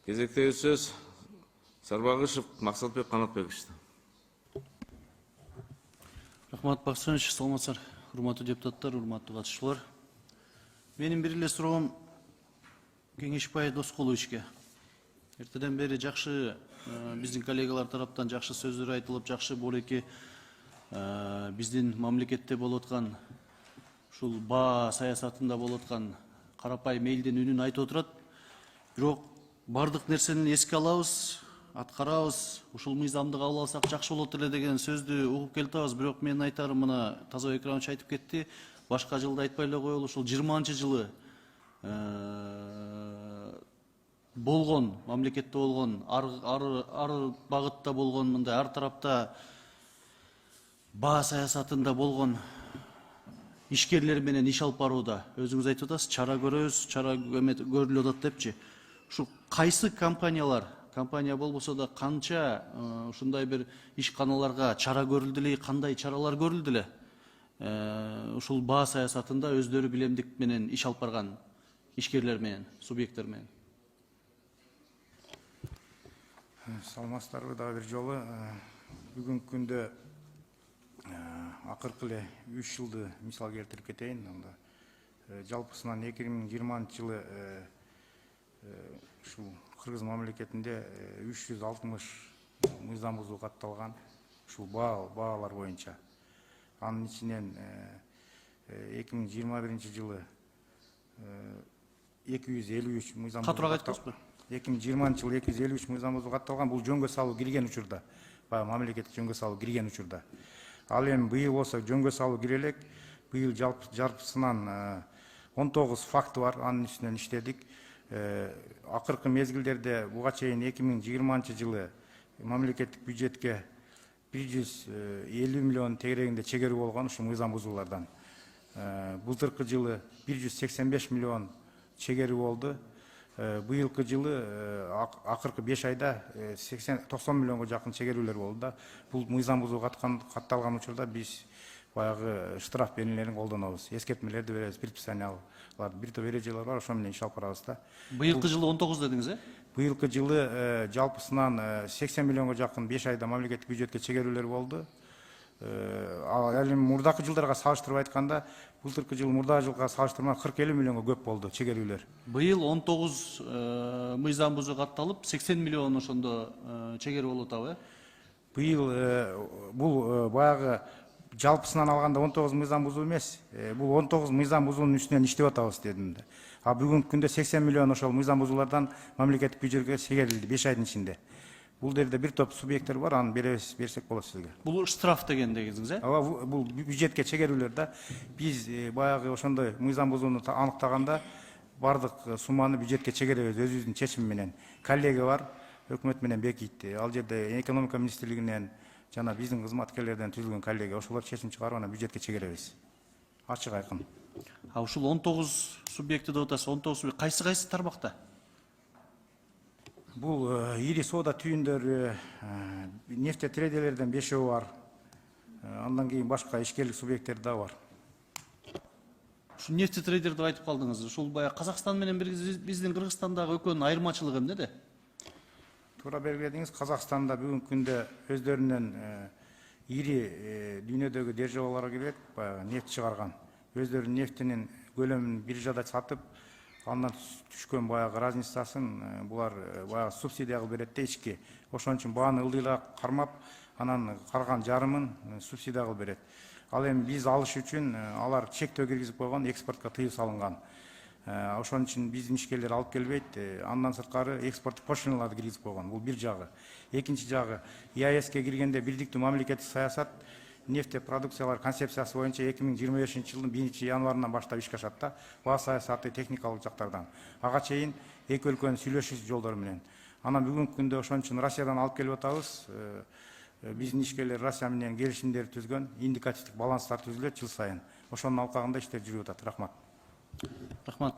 Кезектеги сөз Сарбагышев Максатбек Канатбековичте. Рахмат Баксанович, саламатсыздар, урматтуу депутаттар, урматтуу катышуучулар. Менин бир эле суроом Кеңешбай Доскуловичке. Эртеден бери жакшы биздин коллегалар тараптан жакшы сөздөр айтылып, жакшы болеки биздин мамлекетте болуп аткан ушул баа саясатында болуп аткан карапайым элдин үнүн айтып отурат. Бирок бардык нерсени эске алабыз, аткарабыз, ушул мыйзамды кабыл алсак жакшы болот эле деген сөздү угуп келатабыз. Бирок менин айтарым мына Тазабек Экрамович айтып кетти. Башка жылды айтпай эле коелу, ушул 20-жылы болгон, мамлекетте болгон, ар багытта болгон, мындай ар тарапта баа саясатында болгон ишкерлер менен иш алып барууда өзүңүз айтып атасыз, чара көрөбүз, чара көрүлүп атат депчи. Ушу кайсы компания болбосо да канча ушундай бир ишканаларга чара көрүлдү эле, кандай чаралар көрүлдү эле? Ушул баа саясатында өздөрү билемдик менен иш алып барган ишкерлер менен, субъекттер менен. Саламатсыздарбы дагы бир жолу. Бүгүнкү күндө акыркы эле 3 жылды мисал келтирип кетейин. Жалпысынан 2020-жылы ушул Кыргыз мамлекетинде 360 мыйзам бузуу катталган ушул баалар боюнча. Анын ичинен 2021-жылы 253 мыйзам бузуу катталган. 2020-жылы 253 мыйзам бузуу катталган. Бул жөнгө салуу кирген учурда, баягы мамлекеттик жөнгө салуу кирген учурда. Ал эми быйыл болсо жөнгө салуу кире элек. Быйыл жалпысынан 19 факты бар, анын үстүнөн иштедик. Акыркы мезгилдерде буга чейин 2020-жылы мамлекеттик бюджетке 150 миллион тегерегинде чегерүү болгон ушул мыйзам бузуулардан. Былтыркы жылы 185 миллион чегерүү болду. Быйылкы жылы акыркы 5 айда 80-90 миллионго жакын чегерүүлөр болду да. Бул мыйзам бузуу катталган учурда биз баягы штраф беренелерин колдонобуз. Эскертмелерди беребиз, предписаниялар, бир топ эрежелер бар, ошо менен иш алып барабыз да. Быйылкы жылы 19 дедиңиз, Быйылкы жылы жалпысынан 80 миллионго жакын 5 айда мамлекеттик бюджетке чегерүүлөр болду. Ал эми мурдакы жылдарга салыштырып айтканда, былтыркы жыл мурдагы жылга салыштырмай 40-50 миллионго көп болду чегерүүлөр. Быйыл 19 мыйзам бузуу катталып, 80 миллион ошондо чегерүү болуп атабы? Быйыл бул баягы жалпысынан алганда 19 мыйзам бузуу эмес. Бул 19 мыйзам бузуунун үстүнөн иштеп атабыз дедим да. А бүгүнкү күндө 80 миллион ошол мыйзам бузуулардан мамлекеттик бюджетке чегерилди 5 айдын ичинде. Бул жерде бир топ субъекттер бар, аны берсек болот сизге. Бул штраф дегендегиңиз, Ооба, бул бюджетке чегерүүлөр да. Биз баягы ошондой мыйзам бузууну аныктаганда бардык сумманы бюджетке чегеребиз өзүбүздүн чечим менен. Коллега бар, өкмөт менен бекитти. Ал жерде экономика министрлигинен жана биздин кызматкерлерден түзүлгөн коллега, ошолор чечим чыгарып анан бюджетке чегеребиз. Ачык айкын. А ушул 19 субъекти деп атасыз, 19 кайсы тармакта? Бул ири соода түйүндөрү, нефтетрейдерлерден 5-өө бар. Андан кийин башка ишкерлик субъекттер да бар. Ушул нефтетрейдер деп айтып калдыңыз. Ушул баягы Казакстан менен биздин Кыргызстандагы экөөнүн айырмачылыгы эмнеде? Туура белгиледиңиз, Казакстанда бүгүнкү күндө өздөрүнүн ири дүйнөдөгү державаларга кирип, баягы нефт чыгарган. Өздөрүнүн нефтинин көлөмүн биржада сатып, андан түшкөн баягы разницасын булар баягы субсидия кылып берет да ички. Ошон үчүн бааны ылдыйлап кармап, анан калган жарымын субсидия кылып берет. Ал эми биз алыш үчүн алар чектөө киргизип койгон, экспортко тыюу салынган. Ошон үчүн биздин ишкерлер алып келбейт. Андан сырткары экспорттук пошлиналарды киргизип койгон. Бул бир жагы. Экинчи жагы, ЕАЭСке киргенде бирдиктүү мамлекеттик саясат нефтепродукциялар концепциясы боюнча 2025-жылдын 1-январынан баштап ишке ашат да. Баа саясаты техникалык жактардан. Ага чейин эки өлкөнүн сүйлөшүү жолдору менен. Анан бүгүнкү күндө ошон үчүн Россиядан алып келип атабыз. Биздин ишкерлер Россия менен келишимдер түзгөн, индикативдик баланстар түзүлөт жыл сайын. Ошонун алкагында иштер жүрүп атат. Рахмат. Рахмат.